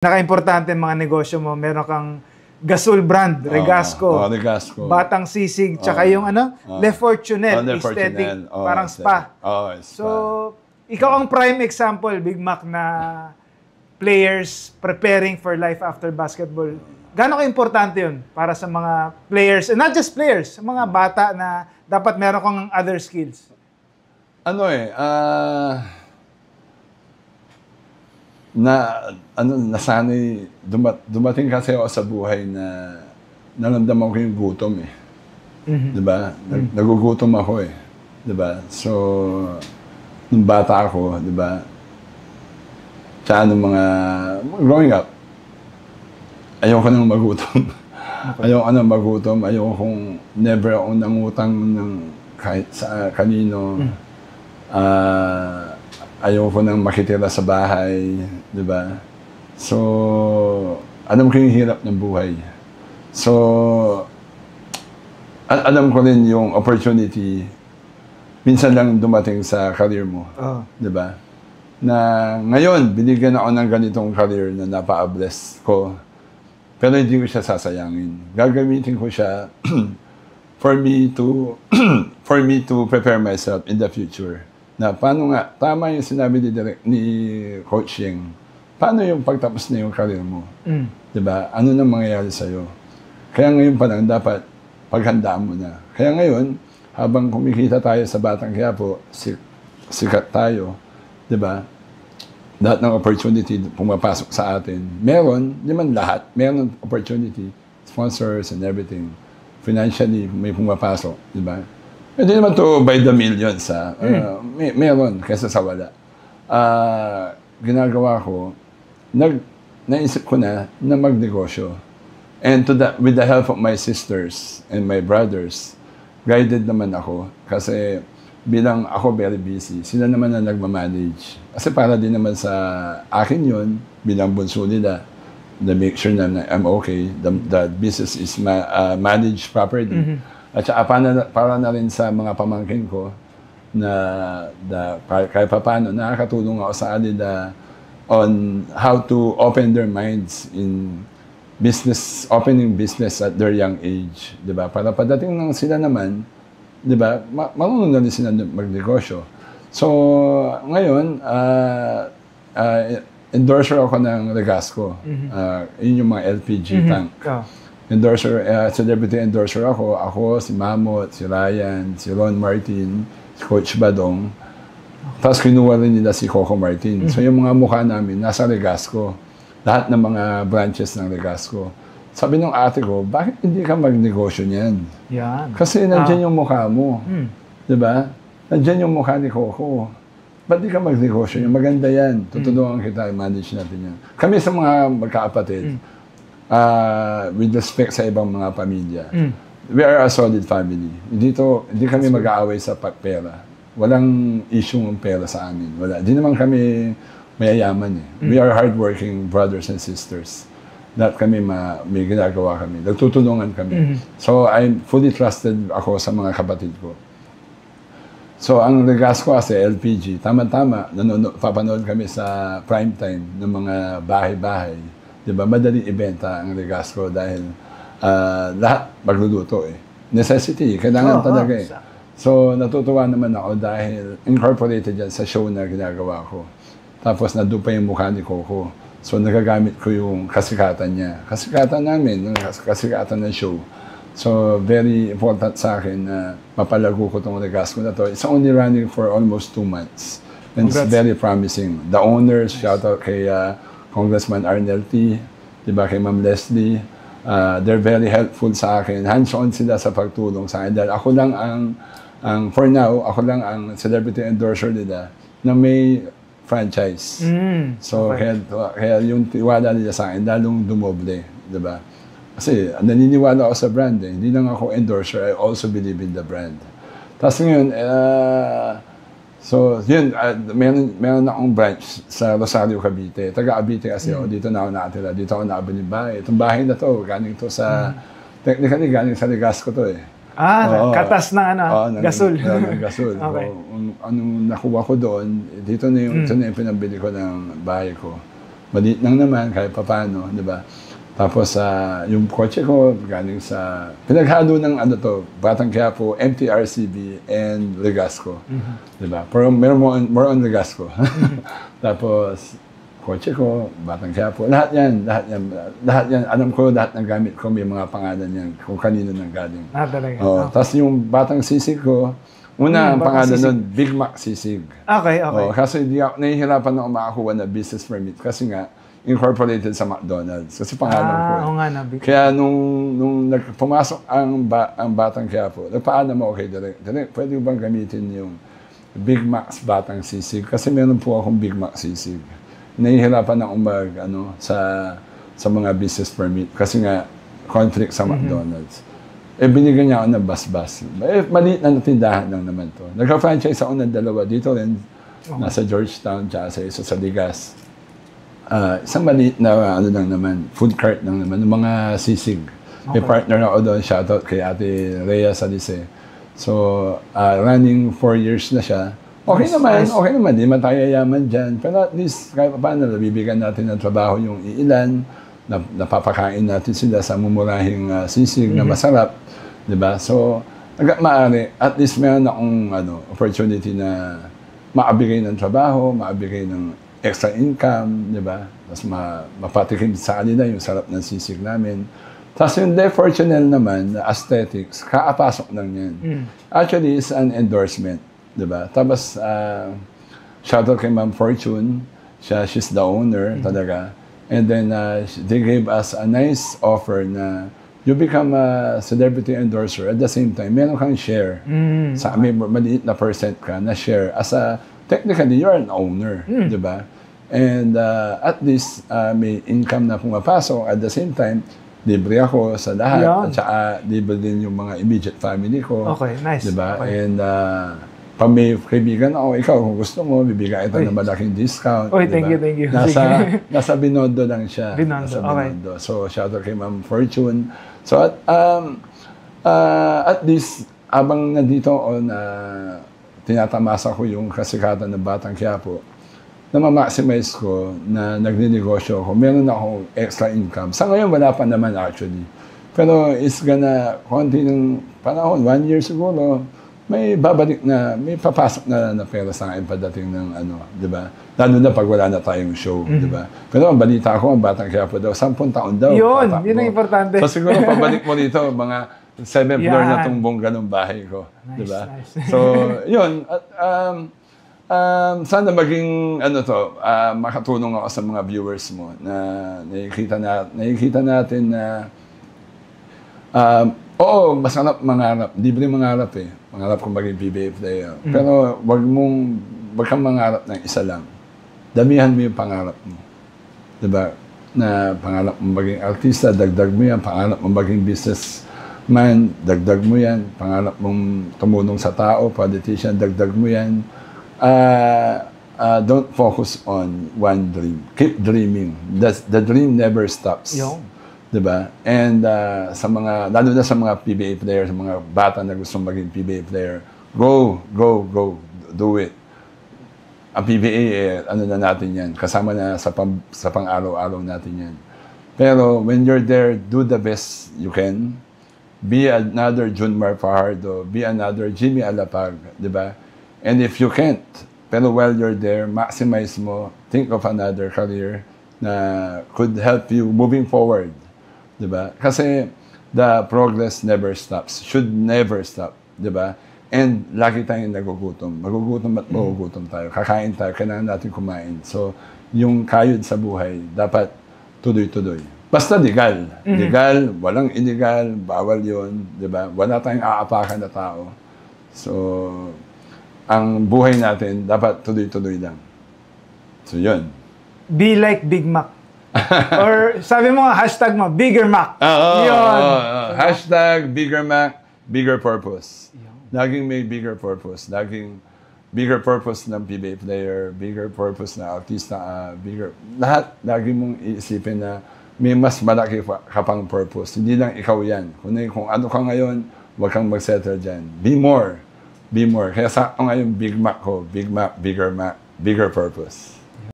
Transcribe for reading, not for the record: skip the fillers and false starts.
Naka-importante mga negosyo mo, meron kang Gasol brand, Regasco, Regasco. Batang Sisig, tsaka yung Le Fortunel, aesthetic, parang spa. So, ikaw ang prime example, Big Mac, na players preparing for life after basketball. Gaano ka-importante yun para sa mga players, and not just players, sa mga bata na dapat meron kang other skills? Nasanay, dumating kasi ako sa buhay na naramdaman ko yung gutom eh. Diba? Nagugutom ako eh. Diba? So, nung bata ako, diba? Tsaka nung growing up, ayoko nang magutom. Ayoko nang magutom. Ayoko kung never ako nangutang ng kahit sa kanino. Ayoko nang makitira sa bahay, di ba? So, alam ko yung hirap ng buhay. So, alam ko rin yung opportunity, minsan lang dumating sa career mo, di ba? Na ngayon, binigyan ako ng ganitong career na napa-bless ko, pero hindi ko siya sasayangin. Gagamitin ko siya for me to prepare myself in the future. Na paano nga, tama yung sinabi ni Coach Yeng, paano yung pagtapos na yung career mo? Diba? Ano nang mangyayari sa'yo? Kaya ngayon pa lang dapat paghandaan mo na. Kaya ngayon, habang kumikita tayo sa Batang Quiapo, sikat tayo, diba? Lahat ng opportunity pumapasok sa atin. Meron, di man lahat, meron opportunity, sponsors and everything. Financially, may pumapasok, diba? Hindi naman to by the millions, ha? Meron kaysa sa wala. Ginagawa ko, naisip ko na magnegosyo. And with the help of my sisters and my brothers, guided naman ako. Kasi bilang ako very busy, sila naman na nagmamanage. Kasi para din naman sa akin yun, bilang bunso nila, to make sure na I'm okay, the business is managed properly. At saka para na rin sa mga pamangkin ko na kahit paano nakakatulong ako sa kanila on how to open their minds in opening business at their young age, 'di ba? Para pagdating ng sila naman, 'di ba? Marunong na rin sila magnegosyo. So, ngayon endorser ako ng Regasco. Yun yung mga LPG tank. Endorser, celebrity endorser ako, si Mamot, si Ryan, si Ron Martin, si Coach Badong. Tapos kinuha rin nila si Coco Martin. So yung mga mukha namin, nasa Regasco. Lahat ng mga branches ng Regasco. Sabi ng ate ko, bakit hindi ka magnegosyo niyan? Yan. Kasi nandiyan yung mukha mo. Diba? Nandiyan yung mukha ni Coco. Ba't di ka magnegosyo niyan? Maganda yan. Tutulungan kita, i-manage natin yan. Kami sa mga magkakapatid, with respect sa ibang mga pamilya. We are a solid family. Hindi kami mag-aaway sa pera. Walang issue ng pera sa amin. Wala. Hindi naman kami mayayaman eh. We are hardworking brothers and sisters. Lahat kami may ginagawa kami. Nagtutulungan kami. So, I'm fully trusted ako sa mga kapatid ko. So, ang Regasco kasi LPG, tama-tama, papanood kami sa prime time ng mga bahay-bahay. Diba? Madaling ibenta ang Regasco dahil lahat magluluto eh. Necessity, kailangan talaga eh. So, natutuwa naman ako dahil incorporated yan sa show na ginagawa ko. Tapos, nandun pa yung mukha ni Coco. So, nagagamit ko yung kasikatan niya. Kasikatan namin, kasikatan ng show. So, very important sa akin na mapalago ko itong Regasco na to. It's only running for almost 2 months. And it's very promising. The owners, shout out kay Congressman Arnel T, diba, kay Ma'am Leslie, they're very helpful sa akin. Hands-on sila sa pagtulong sa akin. Dahil ako lang for now, ako lang ang celebrity endorser nila na may franchise. So, kaya yung tiwala nila sa akin, lalong dumoble, diba? Kasi naniniwala ako sa brand eh. Hindi lang ako endorser, I also believe in the brand. Tapos ngayon, so, yun, meron akong branch sa Rosario, Cavite. Taga-Cavite kasi ako, dito na ako nakatira. Dito ako nakabili bahay. Itong bahay na to, galing to sa, technically, galing sa Regasco to eh. Katas na gasol. Gasol. Okay. Anong nakuha ko doon, dito na yung pinabili ko ng bahay ko. maliit lang naman, kahit papano, di ba? Tapos, yung kotse ko, galing sa, pinaghalo ng ano to, Batang Quiapo, MTRCB, and Legasco. Di ba? Pero meron more on Legasco. Tapos, kotse ko, Batang Quiapo, lahat yan, alam ko, lahat ng gamit ko, may mga pangalan yan, kung kanino nang galing. Talaga. Tapos yung Batang Sisig ko, una, ang pangalan nun, Big Mac Sisig. Okay. Kasi nahihirapan na makakuha na business permit kasi nga, incorporated sa McDonald's. Kasi pangalan ko. Oo nga na. Kaya nung pumasok ang Batang Quiapo, nagpaalam mo, okay, direct, pwede bang gamitin yung Big Mac's Batang Sisig? Kasi meron po akong Big Mac Sisig. Nahihirapan na sa mga business permit kasi nga conflict sa McDonald's. Binigyan niya ako ng bas-bas. Maliit na tindahan lang naman to. Nagka-franchise ako ng dalawa dito rin. Nasa Georgetown, tsaka sa isa sa Ligas. Isang maliit na lang naman, food cart lang naman, ng mga sisig. May partner ako doon, shoutout kay Ate Rhea Salise. So, running 4 years na siya. Okay naman, di man tayo yaman dyan. Pero at least, kahit paano, nabibigyan natin ng trabaho yung iilan, napapakain natin sila sa mumurahing sisig na masarap. Diba? So, maaari, at least meron akong opportunity na maabigay ng trabaho, maabigay ng extra income, di ba? Tapos mapatikim sa kanila yung sarap ng sisig namin. Tapos yung De Fortunel naman, na aesthetics, kaapasok lang yan. Actually, it's an endorsement, di ba? Tapos, shoutout kay Ma'am Fortune, she's the owner talaga. And then, they gave us a nice offer na you become a celebrity endorser at the same time, meron kang share. Sa may maliit na percent ka na share as a technically, you're an owner, di ba? And at least, may income na pumapasok. At the same time, libre ako sa lahat. At saka, libre din yung mga immediate family ko. Okay, nice. Di ba? Okay. And pag may kaibigan ako, ikaw, kung gusto mo, bibigay ito ng malaking discount. Oy, thank you. Nasa Binondo lang siya. Binondo, okay. So, shoutout kay Ma'am Fortune. So, at least, abang nandito ako tinatamasa ko yung kasikatan ng Batang Quiapo, na ma-maximize ko na nagninegosyo ako. Meron akong extra income. Sa ngayon, wala pa naman actually. Pero it's gonna, konti ng panahon, 1 year siguro, may babalik na, may papasok na pera sa akin padating ng di ba? Lalo na pag wala na tayong show, di ba? Pero ang balita ko, ang Batang Quiapo daw, 10 taon daw. Yun ang importante. So siguro, pabalik mo dito, mga 7th floor na itong bongga ng bahay ko. Nice, diba? Nice. So, yun. Sana maging, makatulong ako sa mga viewers mo na nakikita natin na, masarap mangarap. Libre mangarap eh. Mangarap kung maging PBA player. Pero wag kang mangarap ng isa lang. Damihan mo yung pangarap mo. Diba? Na pangarap mo maging artista, dagdag mo yan. Pangarap mo maging businessman, dagdag mo yan. Pangarap mong tumulong sa tao, politician, dagdag mo yan. Don't focus on one dream. Keep dreaming. The dream never stops. Diba? And lalo na sa mga PBA player, sa mga bata na gusto maging PBA player, go, do it. Ang PBA, na natin yan. Kasama na sa pang-araw-araw natin yan. Pero when you're there, do the best you can. Be another Junmar Fajardo, be another Jimmy Alapag, di ba? And if you can't, pero while you're there, maximize mo, think of another career na could help you moving forward. Diba? Kasi the progress never stops. Should never stop. Diba? And lagi tayong nagugutom. Magugutom at magugutom tayo. Kakain tayo. Kailangan natin kumain. So, yung kayod sa buhay, dapat tuloy-tuloy. Basta legal. Legal, walang illegal, bawal yun. Diba? Wala tayong aapakan na tao. So, ang buhay natin, dapat tuloy-tuloy lang. So, yun. Be like Big Mac. Or sabi mo nga, hashtag mo, Bigger Mac. Yun. Hashtag Bigger Mac, bigger purpose. Laging may bigger purpose. Laging bigger purpose ng PBA player, bigger purpose na artista, lahat, lagi mong iisipin na may mas malaki ka pang purpose. Hindi lang ikaw yan. Kung ano ka ngayon, huwag kang mag-settle dyan. Be more. Be more. Kaya sa ngayon, Big Mac ko. Big Mac, bigger purpose.